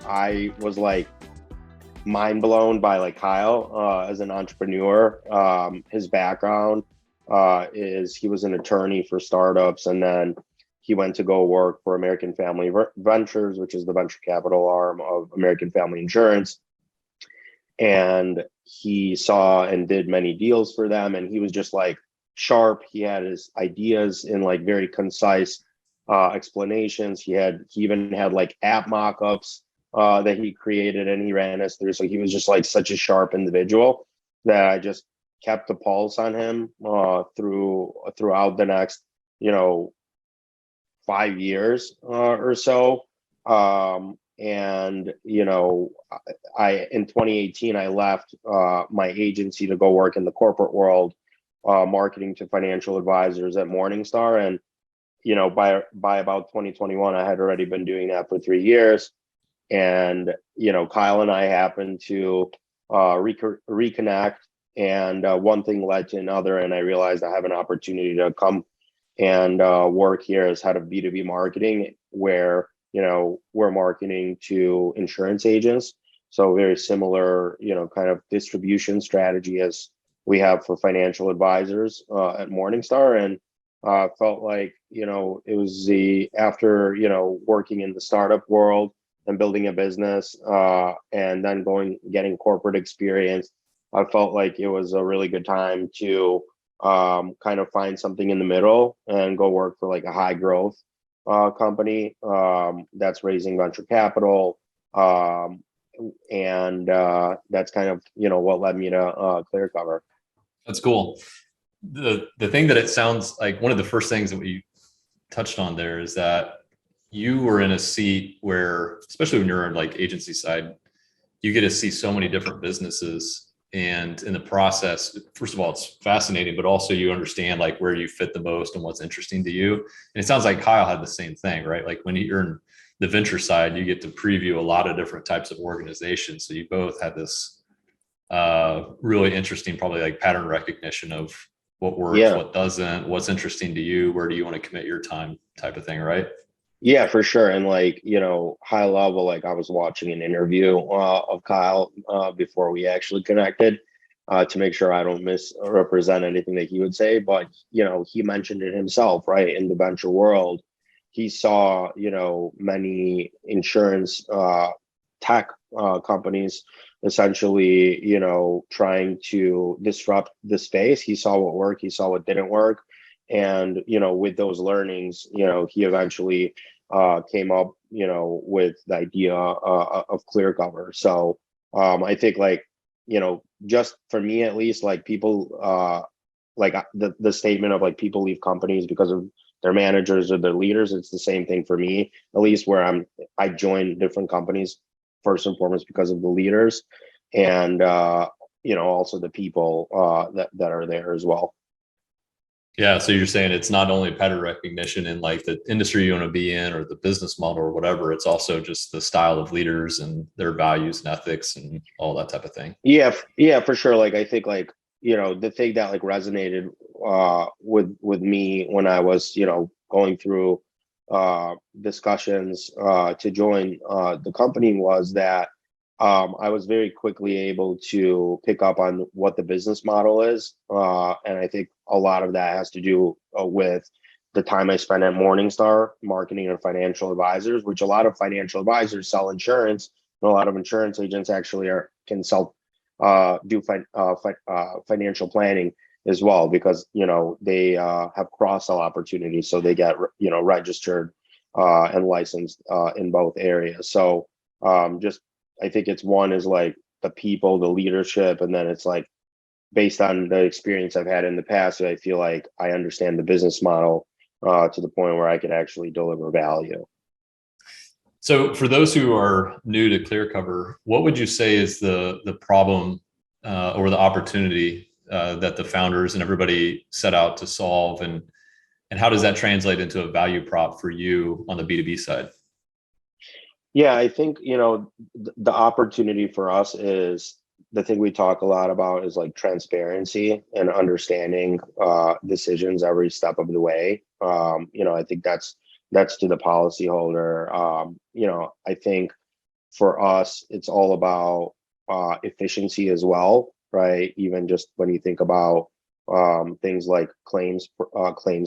I was like mind blown by like Kyle as an entrepreneur. His background is he was an attorney for startups, and then he went to go work for American Family Ventures, which is the venture capital arm of American Family Insurance. And he saw and did many deals for them, and he was just like sharp. He had his ideas in like very concise explanations. He even had like app mock-ups that he created and he ran us through. So he was just like such a sharp individual that I just kept the pulse on him throughout the next, 5 years or so. And I in 2018 I left my agency to go work in the corporate world, marketing to financial advisors at Morningstar. And by about 2021, I had already been doing that for 3 years. And Kyle and I happened to reconnect, and one thing led to another, and I realized I have an opportunity to come and work here as head of B2B marketing, where we're marketing to insurance agents. So very similar, kind of distribution strategy as we have for financial advisors at Morningstar. And felt like, it was after, working in the startup world and building a business and then getting corporate experience, I felt like it was a really good time to kind of find something in the middle and go work for like a high growth company that's raising venture capital. And that's kind of, what led me to Clearcover. That's cool. The thing that it sounds like one of the first things that we touched on there is that you were in a seat where, especially when you're on like agency side, you get to see so many different businesses. And in the process, first of all, it's fascinating, but also you understand like where you fit the most and what's interesting to you. And it sounds like Kyle had the same thing, right? Like when you're in the venture side, you get to preview a lot of different types of organizations. So you both had this really interesting, probably like pattern recognition of what works, what doesn't, what's interesting to you, where do you want to commit your time type of thing, right? Yeah, for sure. And like, high level, like I was watching an interview of Kyle before we actually connected to make sure I don't misrepresent anything that he would say. But, he mentioned it himself, right? In the venture world, he saw, many insurance tech companies essentially, trying to disrupt the space. He saw what worked, he saw what didn't work. And, with those learnings, he eventually came up, with the idea of Clearcover. So I think like, just for me, at least, like people, like the statement of like people leave companies because of their managers or their leaders. It's the same thing for me, at least where I joined different companies first and foremost because of the leaders and, also the people that are there as well. Yeah. So you're saying it's not only pattern recognition in like the industry you want to be in or the business model or whatever, it's also just the style of leaders and their values and ethics and all that type of thing. Yeah, for sure. Like, I think like, the thing that like resonated with me when I was, going through discussions to join the company was that I was very quickly able to pick up on what the business model is. And I think a lot of that has to do with the time I spent at Morningstar marketing and financial advisors, which a lot of financial advisors sell insurance, and a lot of insurance agents actually can sell, do financial planning as well, because, they have cross-sell opportunities. So they get, registered and licensed in both areas. So just I think it's one is like the people, the leadership, and then it's like based on the experience I've had in the past, I feel like I understand the business model to the point where I can actually deliver value. So for those who are new to Clearcover, what would you say is the problem or the opportunity that the founders and everybody set out to solve, and how does that translate into a value prop for you on the B2B side? Yeah, I think, the opportunity for us is the thing we talk a lot about is like transparency and understanding decisions every step of the way. I think that's to the policyholder. I think for us, it's all about efficiency as well, right? Even just when you think about things like claims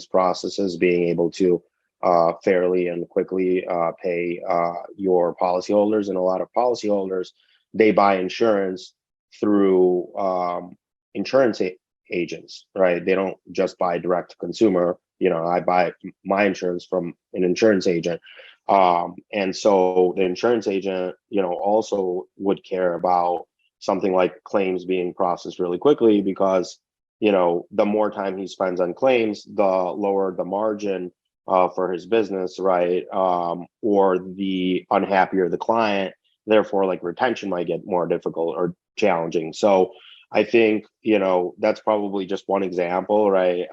processes, being able to fairly and quickly pay your policyholders. And a lot of policyholders, they buy insurance through agents, right? They don't just buy direct to consumer. I buy my insurance from an insurance agent. And so the insurance agent, also would care about something like claims being processed really quickly, because, the more time he spends on claims, the lower the margin for his business, right? Or the unhappier the client, therefore, like, retention might get more difficult or challenging. So I think, that's probably just one example, right?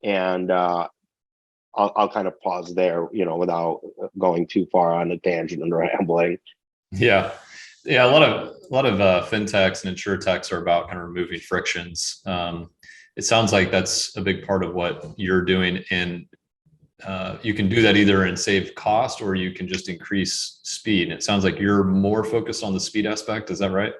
And I'll kind of pause there, without going too far on a tangent and rambling. Yeah. Yeah. A lot of fintechs and insuretechs are about kind of removing frictions. It sounds like that's a big part of what you're doing. And you can do that either and save cost, or you can just increase speed. And it sounds like you're more focused on the speed aspect. Is that right?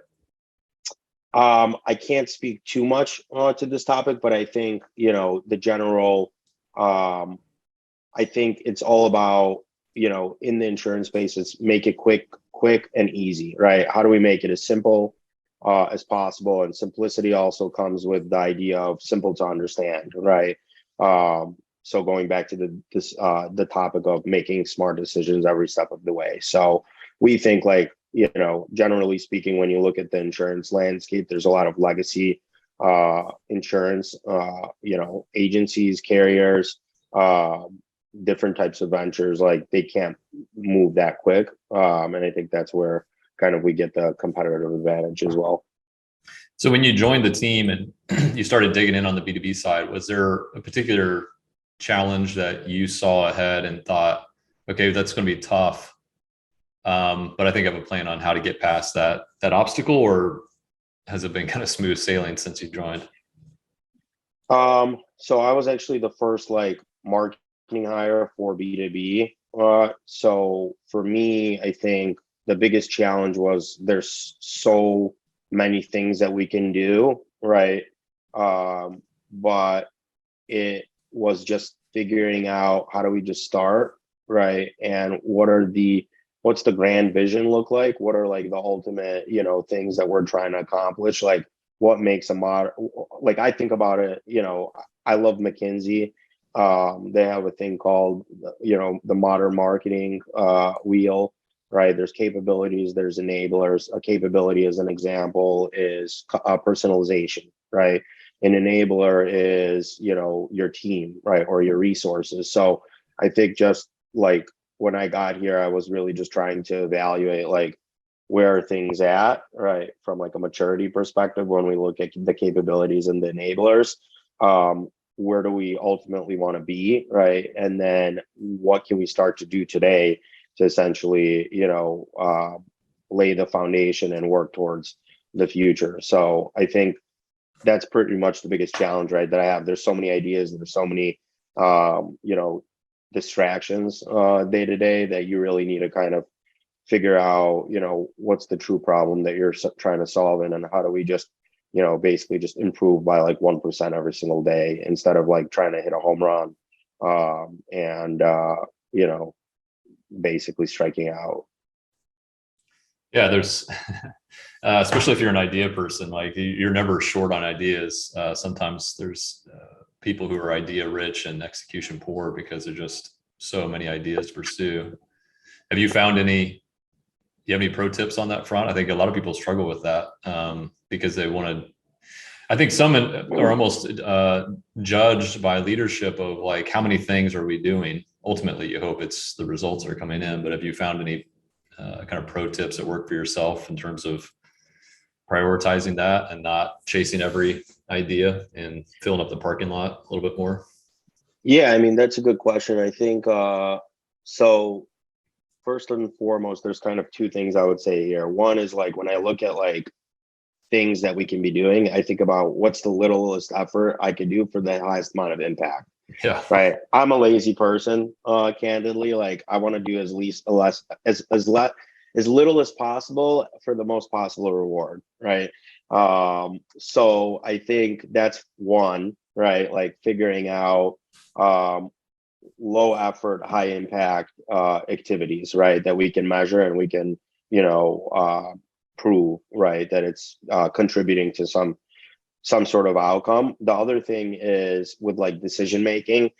I can't speak too much to this topic, but I think, the general, I think it's all about, in the insurance space, it's make it quick and easy, right? How do we make it as simple as possible? And simplicity also comes with the idea of simple to understand, right? So going back to the topic of making smart decisions every step of the way. So we think, like, generally speaking, when you look at the insurance landscape, there's a lot of legacy insurance, agencies, carriers, different types of ventures. Like, they can't move that quick. And I think that's where kind of we get the competitive advantage as well. So when you joined the team and you started digging in on the B2B side, was there a particular challenge that you saw ahead and thought, okay, that's going to be tough, but I think I have a plan on how to get past that obstacle? Or has it been kind of smooth sailing since you joined? So I was actually the first, like, marketing hire for B2B. So for me, I think the biggest challenge was there's so many things that we can do, right? But it was just figuring out, how do we just start, right? And what's the grand vision look like? What are, like, the ultimate, things that we're trying to accomplish? Like, what makes a modern, like, I think about it, I love McKinsey. They have a thing called, the modern marketing wheel, right? There's capabilities, there's enablers. A capability, as an example, is personalization, right? An enabler is, your team, right? Or your resources. So I think, just like, when I got here, I was really just trying to evaluate, like, where are things at, right? From, like, a maturity perspective, when we look at the capabilities and the enablers, where do we ultimately want to be, right? And then what can we start to do today to essentially, lay the foundation and work towards the future? So I think that's pretty much the biggest challenge, right, that I have. There's so many ideas, and there's so many, distractions day to day, that you really need to kind of figure out, what's the true problem that you're trying to solve, and how do we just, basically just improve by, like, 1% every single day, instead of, like, trying to hit a home run, and basically striking out. Yeah, there's especially if you're an idea person, like, you're never short on ideas. Sometimes there's people who are idea rich and execution poor, because there's just so many ideas to pursue. Have you found any? You have any pro tips on that front? I think a lot of people struggle with that, because they want to. I think some are almost judged by leadership of, like, how many things are we doing? Ultimately, you hope it's the results are coming in. But have you found any kind of pro tips that work for yourself in terms of prioritizing that and not chasing every idea and filling up the parking lot a little bit more? Yeah, I mean, that's a good question. I think so. First and foremost, there's kind of two things I would say here. One is, like, when I look at, like, things that we can be doing, I think about what's the littlest effort I could do for the highest amount of impact. Yeah. Right. I'm a lazy person, candidly. Like, I want to do as as little as possible for the most possible reward, right? So I think that's one, right? Like figuring out low effort, high impact activities, right? That we can measure and we can, prove, right, that it's contributing to some sort of outcome. The other thing is with like decision making,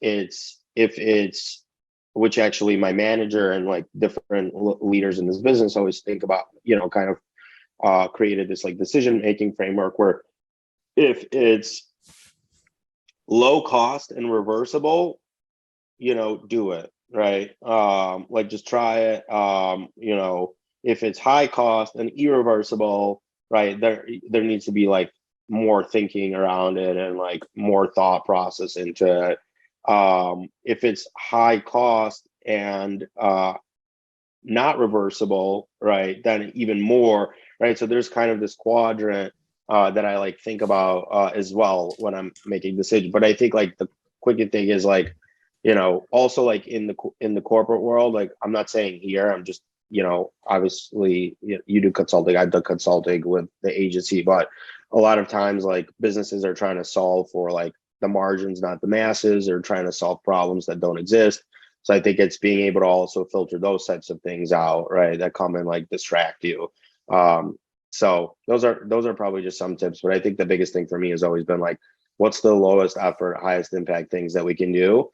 it's if it's which actually my manager and like different leaders in this business always think about, kind of created this like decision making framework where if it's low cost and reversible, do it, right? Like just try it. If it's high cost and irreversible, right, there needs to be like more thinking around it and like more thought process into it. If it's high cost and not reversible, right, then even more, right? So there's kind of this quadrant that I like think about as well when I'm making decisions. But I think like the quicker thing is like, also like in the corporate world, like I'm not saying here, I'm just, obviously you do consulting, I've done consulting with the agency, but a lot of times like businesses are trying to solve for like the margins, not the masses, or trying to solve problems that don't exist. So I think it's being able to also filter those types of things out, right? That come and like distract you. So those are probably just some tips, but I think the biggest thing for me has always been like, what's the lowest effort, highest impact things that we can do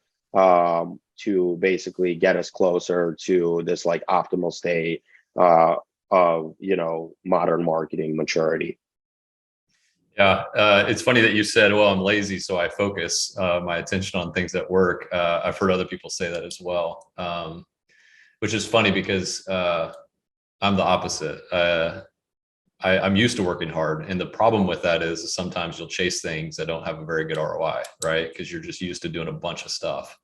to basically get us closer to this like optimal state of modern marketing maturity. Yeah, it's funny that you said, "Well, I'm lazy, so I focus my attention on things at work." I've heard other people say that as well, which is funny because I'm the opposite. I'm used to working hard, and the problem with that is sometimes you'll chase things that don't have a very good ROI, right? Because you're just used to doing a bunch of stuff.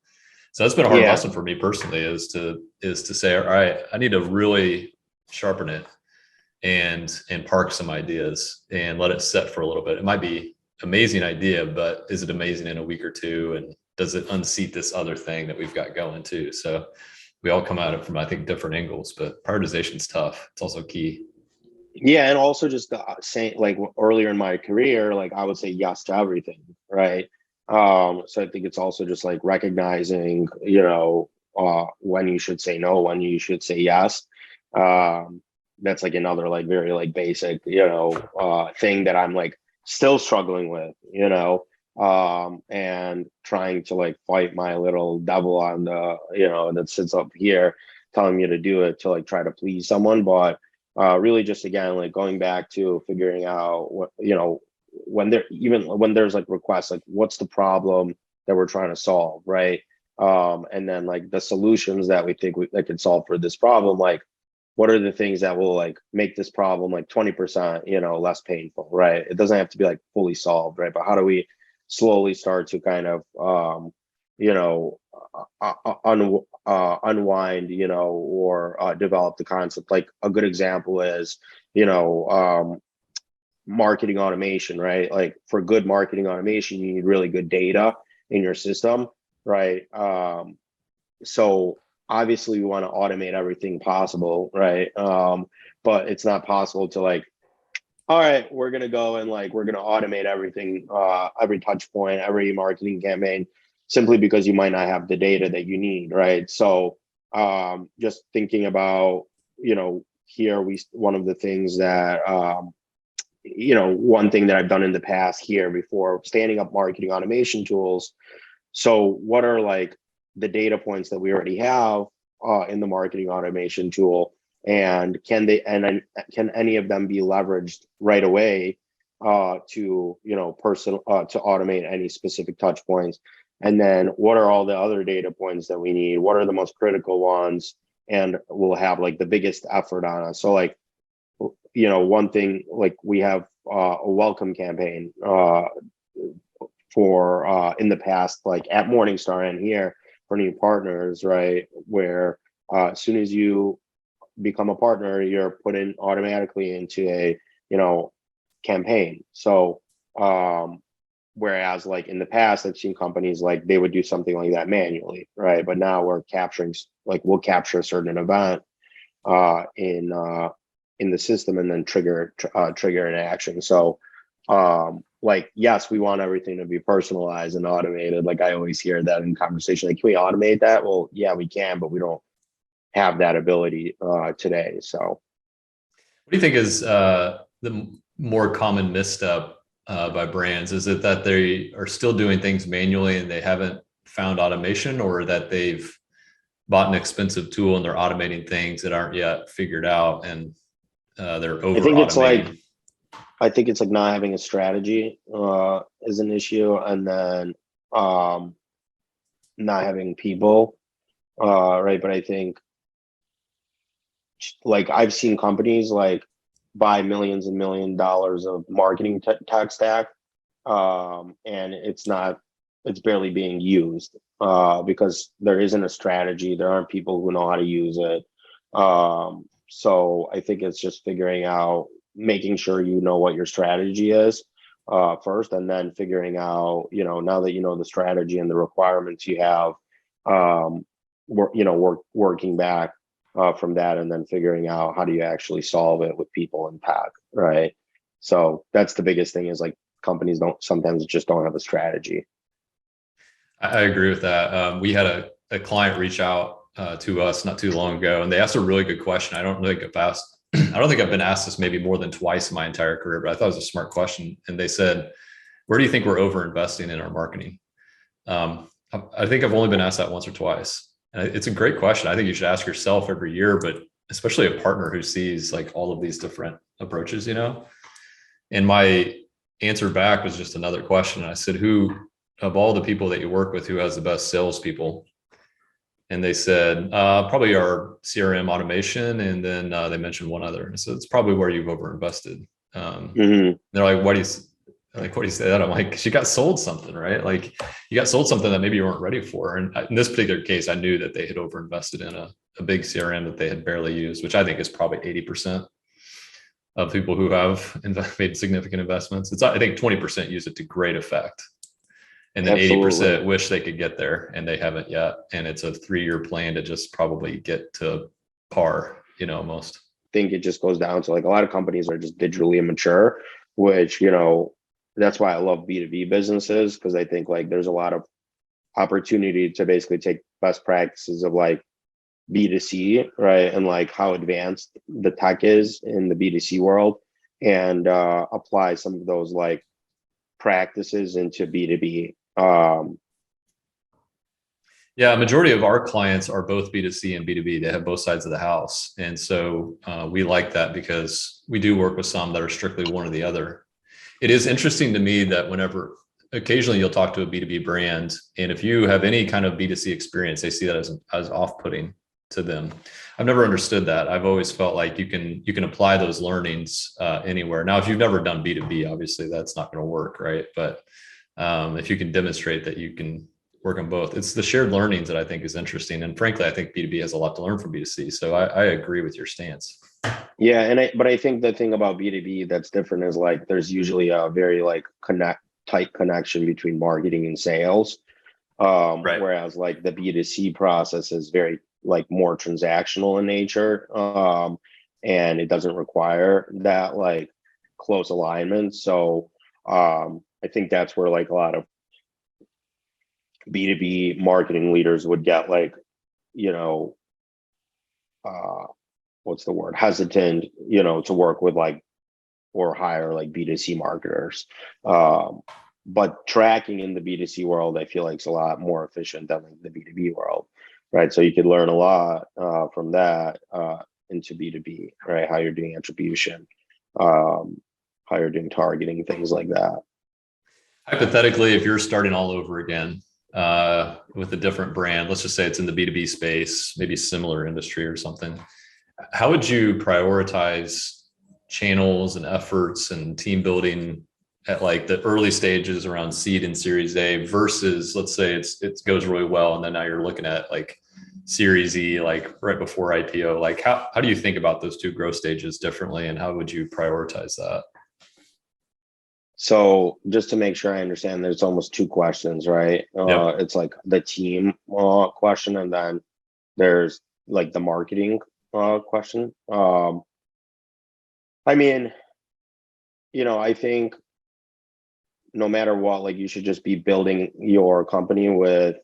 So that's been a hard Yeah. lesson for me personally, is to say, all right, I need to really sharpen it and park some ideas and let it set for a little bit. It might be amazing idea, but is it amazing in a week or two? And does it unseat this other thing that we've got going too? So we all come at it from, I think, different angles, but prioritization is tough. It's also key. Yeah, and also just saying like earlier in my career, like I would say yes to everything, right? So I think it's also just like recognizing, when you should say no, when you should say yes. That's like another like very like basic, thing that I'm like still struggling with, and trying to like fight my little devil on the, that sits up here telling me to do it to like try to please someone, but really just again like going back to figuring out what when there's like requests, like what's the problem that we're trying to solve, right? And then like the solutions that we think that can solve for this problem, like what are the things that will like make this problem like 20% less painful, right? It doesn't have to be like fully solved, right? But how do we slowly start to kind of you know unwind, or develop the concept. Like a good example is, marketing automation, right? Like for good marketing automation, you need really good data in your system, right? So obviously we want to automate everything possible, right? But it's not possible to like, all right, we're gonna go and like we're gonna automate everything, every touch point, every marketing campaign, simply because you might not have the data that you need, right? So just thinking about, here we one of the things that one thing that I've done in the past here before standing up marketing automation tools. So what are like the data points that we already have in the marketing automation tool, and can any of them be leveraged right away to to automate any specific touch points? And then what are all the other data points that we need? What are the most critical ones, and will have like the biggest effort on us? So like, one thing, like we have a welcome campaign for in the past, like at Morningstar and here for new partners, right? Where as soon as you become a partner, you're put in automatically into a, campaign. So whereas like in the past, I've seen companies like they would do something like that manually, right? But now we're capturing, like we'll capture a certain event in the system, and then trigger an action. So like, yes, we want everything to be personalized and automated. Like I always hear that in conversation, like, can we automate that? Well, yeah, we can, but we don't have that ability today. So What do you think is the more common misstep by brands? Is it that they are still doing things manually and they haven't found automation, or that they've bought an expensive tool and they're automating things that aren't yet figured out, and they're I over think it's like, automating? not having a strategy is an issue, and then not having people, right? But I think, like, I've seen companies like buy millions and $1 million of marketing tech stack, and it's barely being used because there isn't a strategy. There aren't people who know how to use it. So I think it's just figuring out, making sure you know what your strategy is first, and then figuring out, now that you know the strategy and the requirements you have, working back from that, and then figuring out how do you actually solve it with people and tech, right? So that's the biggest thing, is like, companies sometimes just don't have a strategy. I agree with that. We had a client reach out to us not too long ago, and they asked a really good question. I don't think I've asked, I don't think I've been asked this maybe more than twice in my entire career, but I thought it was a smart question. And they said, "Where do you think we're over investing in our marketing?" I think I've only been asked that once or twice. And it's a great question. I think you should ask yourself every year, but especially a partner who sees like all of these different approaches, And my answer back was just another question. I said, "Who of all the people that you work with, who has the best salespeople?" And they said, "Probably our CRM automation." And then they mentioned one other. So it's probably where you've overinvested. They're like, "What do you say that?" I'm like, "'Cause you got sold something, right? Like you got sold something that maybe you weren't ready for." And in this particular case, I knew that they had overinvested in a big CRM that they had barely used, which I think is probably 80% of people who have made significant investments. I think 20% use it to great effect. And then Absolutely. 80% wish they could get there, and they haven't yet. And it's a 3-year plan to just probably get to par, almost. Think it just goes down to, like, a lot of companies are just digitally immature, which, that's why I love B2B businesses, because I think, like, there's a lot of opportunity to basically take best practices of, like, B2C, right? And like how advanced the tech is in the B2C world, and apply some of those like practices into B2B. Yeah, a majority of our clients are both B2C and B2B. They have both sides of the house. And so we like that, because we do work with some that are strictly one or the other. It is interesting to me that whenever occasionally you'll talk to a B2B brand, and if you have any kind of B2C experience, they see that as off-putting to them. I've never understood that. I've always felt like you can apply those learnings anywhere. Now, if you've never done B2B, obviously that's not going to work, right? But if you can demonstrate that you can work on both, it's the shared learnings that I think is interesting. And frankly, I think B2B has a lot to learn from B2C. So I agree with your stance. Yeah, but I think the thing about B2B that's different is, like, there's usually a very like tight connection between marketing and sales. Right. Whereas like the B2C process is very like more transactional in nature. And it doesn't require that like close alignment. So I think that's where like a lot of B2B marketing leaders would get like, uh, what's the word? Hesitant, to work with like, or hire like B2C marketers. But tracking in the B2C world, I feel like is a lot more efficient than like the B2B world, right? So you could learn a lot from that into B2B, right? How you're doing attribution, how you're doing targeting, things like that. Hypothetically, if you're starting all over again with a different brand, let's just say it's in the B2B space, maybe similar industry or something, how would you prioritize channels and efforts and team building at like the early stages around seed and series A versus, let's say it goes really well, and then now you're looking at like series E, like right before IPO? Like how do you think about those two growth stages differently, and how would you prioritize that? So just to make sure I understand, there's almost two questions, right? Yep. It's like the team question, and then there's like the marketing question. I mean, I think no matter what, like you should just be building your company with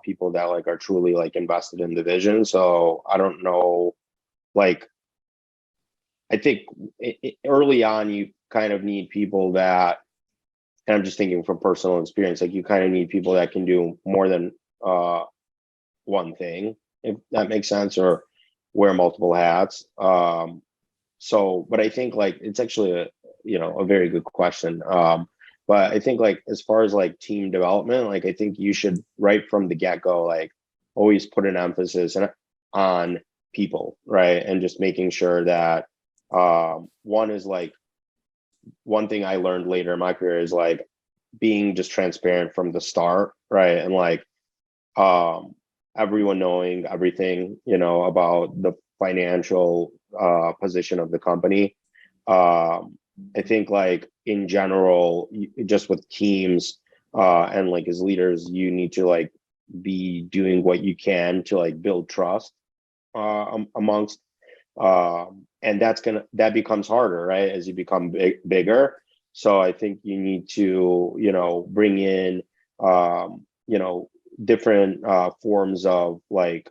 people that like are truly like invested in the vision. So I don't know, like I think early on you kind of need people that, and I'm just thinking from personal experience, like you kind of need people that can do more than one thing, if that makes sense, or wear multiple hats. So, but I think like it's actually a very good question. But I think like as far as like team development, like I think you should right from the get-go, like always put an emphasis on people, right? And just making sure that one is like one thing I learned later in my career is like being just transparent from the start, right? And like um everyone knowing everything, about the financial position of the company. I think like in general, just with teams and like as leaders, you need to like be doing what you can to like build trust amongst and that becomes harder, right, as you become bigger. So I think you need to bring in different forms of like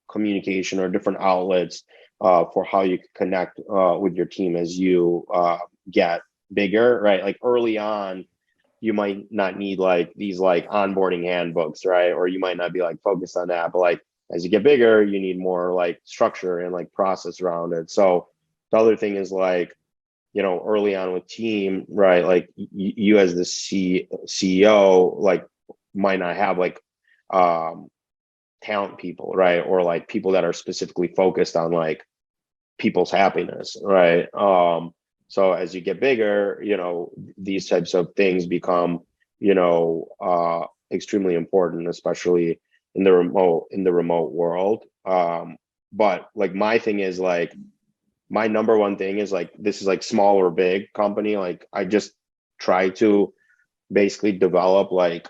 communication or different outlets for how you connect with your team as you get bigger, right? Like early on you might not need like these like onboarding handbooks, right? Or you might not be like focused on that, but like as you get bigger, you need more like structure and like process around it. So the other thing is like, early on with team, right? Like you as the CEO, like might not have like um, talent people, right? Or like people that are specifically focused on like people's happiness, right? So as you get bigger, these types of things become, extremely important, especially in the remote world. But like my thing is like my number one thing is like this is like small or big company. Like I just try to basically develop like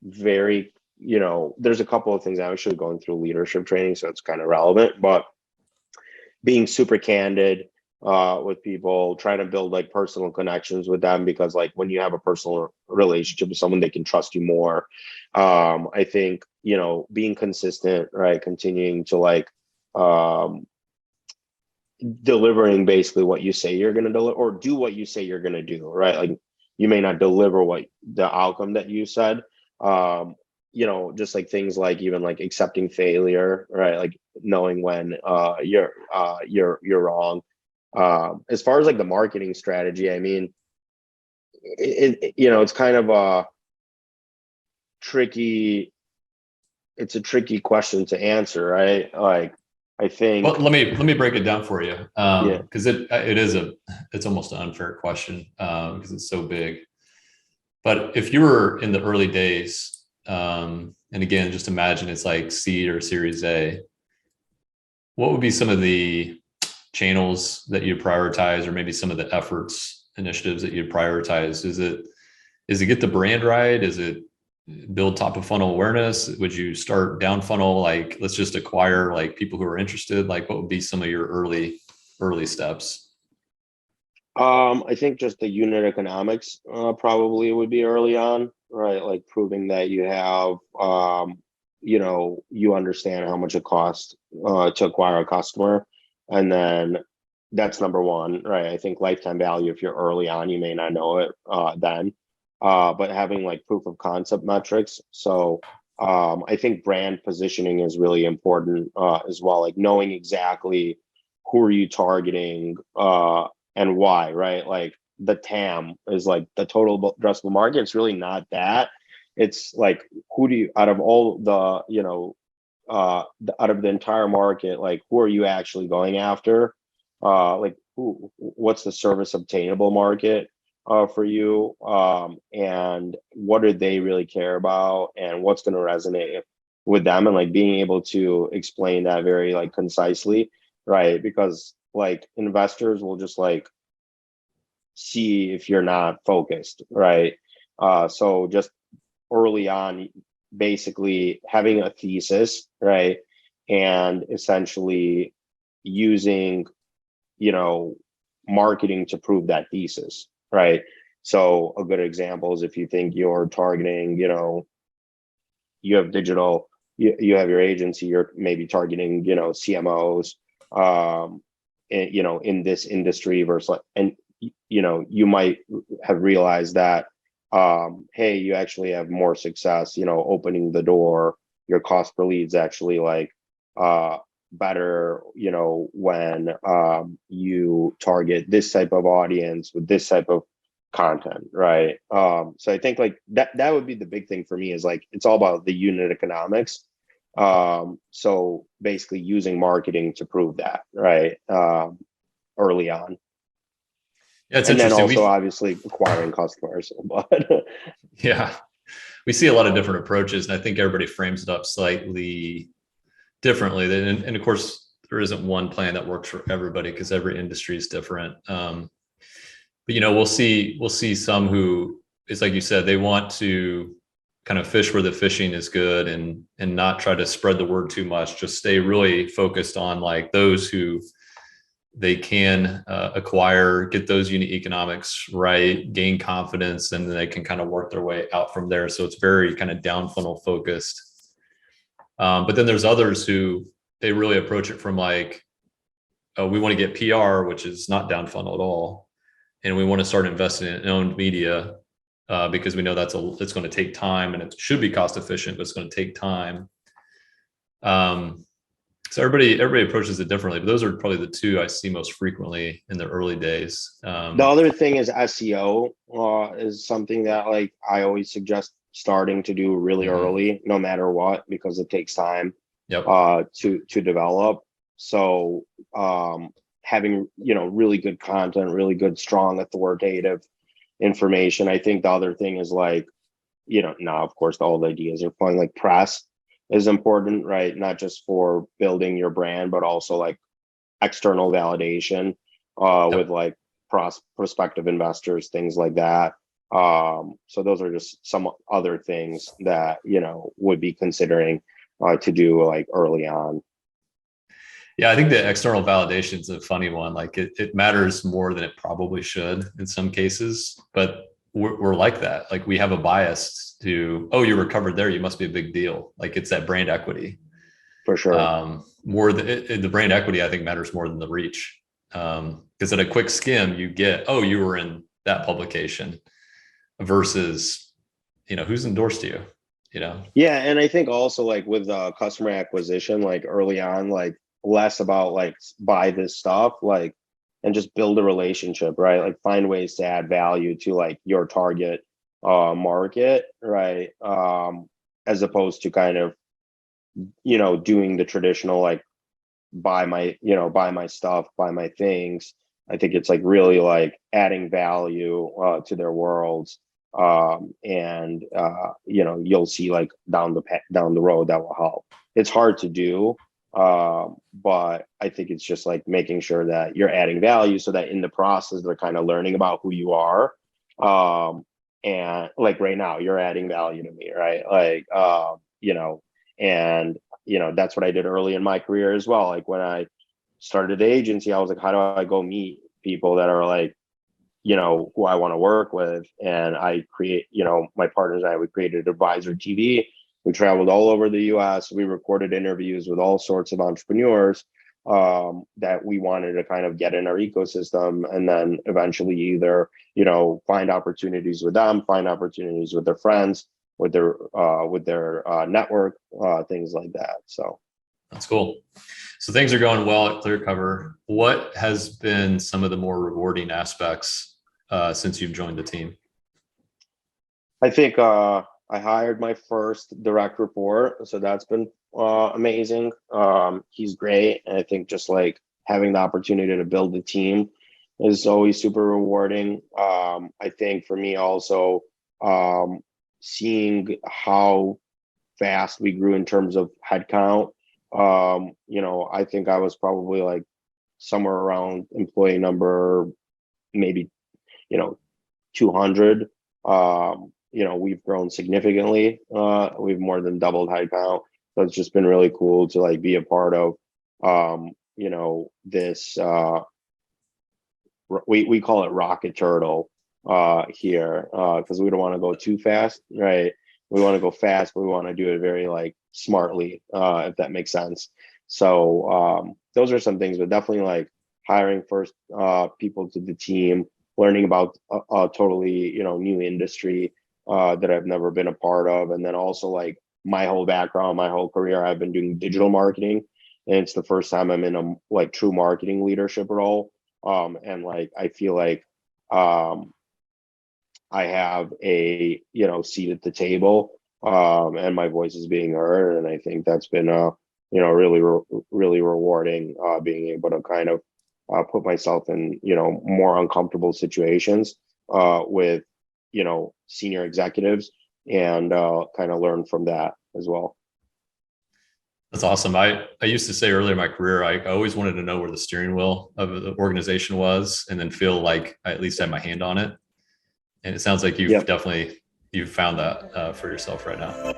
very, there's a couple of things I'm actually going through leadership training, so it's kind of relevant, but being super candid with people, trying to build like personal connections with them, because like when you have a personal relationship with someone, they can trust you more. I think, being consistent, right? Continuing to like um, delivering basically what you say you're going to deliver, or do what you say you're going to do, right? Like you may not deliver what the outcome that you said. Um, just like things like even like accepting failure, right? Like knowing when you're wrong. As far as like the marketing strategy, I mean, it's kind of a tricky, it's a tricky question to answer, right? Like I Well, think, let me break it down for you, yeah. because it's almost an unfair question because it's so big. But if you were in the early days, and again, just imagine it's like seed or Series A, what would be some of the channels that you prioritize, or maybe some of the efforts, initiatives that you prioritize? Is it get the brand right? Is it build top of funnel awareness? Would you start down funnel, like let's just acquire like people who are interested? Like what would be some of your early steps? I think just the unit economics probably would be early on, right? Like proving that you have, you understand how much it costs to acquire a customer, and then that's number one, right? I think lifetime value, if you're early on, you may not know it then, but having like proof of concept metrics. So I think brand positioning is really important as well, like knowing exactly who are you targeting and why, right? Like the TAM is like the total addressable market. It's really not that. It's like who do you out of all the out of the entire market, like who are you actually going after? Like what's the service obtainable market for you? And what do they really care about? And what's going to resonate with them? And like being able to explain that very like concisely, right? Because like investors will just like see if you're not focused, right? So just early on, basically having a thesis, right? And essentially, using, marketing to prove that thesis, right? So a good example is if you think you're targeting, you have digital, you have your agency, you're maybe targeting, CMOs, in this industry versus and you might have realized that, hey, you actually have more success, opening the door. Your cost per lead is actually like better, when you target this type of audience with this type of content, right? So I think like that would be the big thing for me, is like it's all about the unit economics. So basically using marketing to prove that, right? Early on. Yeah, it's And then interesting. also obviously acquiring customers. But Yeah, we see a lot of different approaches, and I think everybody frames it up slightly differently. And of course, there isn't one plan that works for everybody because every industry is different. But we'll see some who, it's like you said, they want to kind of fish where the fishing is good and not try to spread the word too much. Just stay really focused on like those who they can acquire, get those unit economics right, gain confidence, and then they can kind of work their way out from there. So it's very kind of down funnel focused. But then there's others who they really approach it from like, oh, we want to get PR, which is not down funnel at all. And we want to start investing in owned media because we know it's going to take time, and it should be cost efficient, but it's going to take time. So everybody approaches it differently, but those are probably the two I see most frequently in the early days. the other thing is SEO is something that like I always suggest starting to do really early, no matter what, because it takes time to develop. So having really good content, really good, strong, authoritative information. I think the other thing is like, now of course all the ideas are fun, like press is important, right? Not just for building your brand, but also like external validation with like prospective investors, things like that. So those are just some other things that would be considering to do like early on. Yeah, I think the external validation is a funny one. Like it matters more than it probably should in some cases, but we're like that. Like we have a bias to, oh, you recovered there, you must be a big deal. Like it's that brand equity. For sure. More the brand equity, I think, matters more than the reach. Because at a quick skim, you get, oh, you were in that publication versus, who's endorsed you, Yeah. And I think also like with customer acquisition, like early on, like less about like buy this stuff, like, and just build a relationship, right? Like find ways to add value to like your target market, right? As opposed to kind of, doing the traditional like buy my stuff, buy my things. I think it's like really like adding value to their worlds. And you'll see like down the road that will help. It's hard to do, but I think it's just like making sure that you're adding value so that in the process they're kind of learning about who you are. And like right now you're adding value to me, right? Like and that's what I did early in my career as well. Like when I started the agency, I was like, how do I go meet people that are like, who I want to work with? And I create, my partners and I, we created Advisor TV. We traveled all over the US. We recorded interviews with all sorts of entrepreneurs that we wanted to kind of get in our ecosystem, and then eventually either, find opportunities with them, find opportunities with their friends, with their network, things like that. So that's cool. So things are going well at Clearcover. What has been some of the more rewarding aspects since you've joined the team? I think I hired my first direct report, so that's been amazing. He's great, and I think just like having the opportunity to build a team is always super rewarding. I think for me also, seeing how fast we grew in terms of headcount. I think I was probably like somewhere around employee number, maybe, 200. We've grown significantly. We've more than doubled headcount. So it's just been really cool to like be a part of, this, we call it rocket turtle here, because we don't want to go too fast, right? We want to go fast, but we want to do it very like smartly, if that makes sense. So those are some things, but definitely like hiring first people to the team, learning about a totally new industry that I've never been a part of, and then also like my whole background, my whole career, I've been doing digital marketing, and it's the first time I'm in a like true marketing leadership role. And like I feel like I have a seat at the table, and my voice is being heard, and I think that's been really really rewarding, being able to kind of put myself in more uncomfortable situations with senior executives, and kind of learn from that as well. That's awesome. I used to say earlier in my career, I always wanted to know where the steering wheel of the organization was, and then feel like I at least had my hand on it. And it sounds like Yep. you've found that for yourself right now.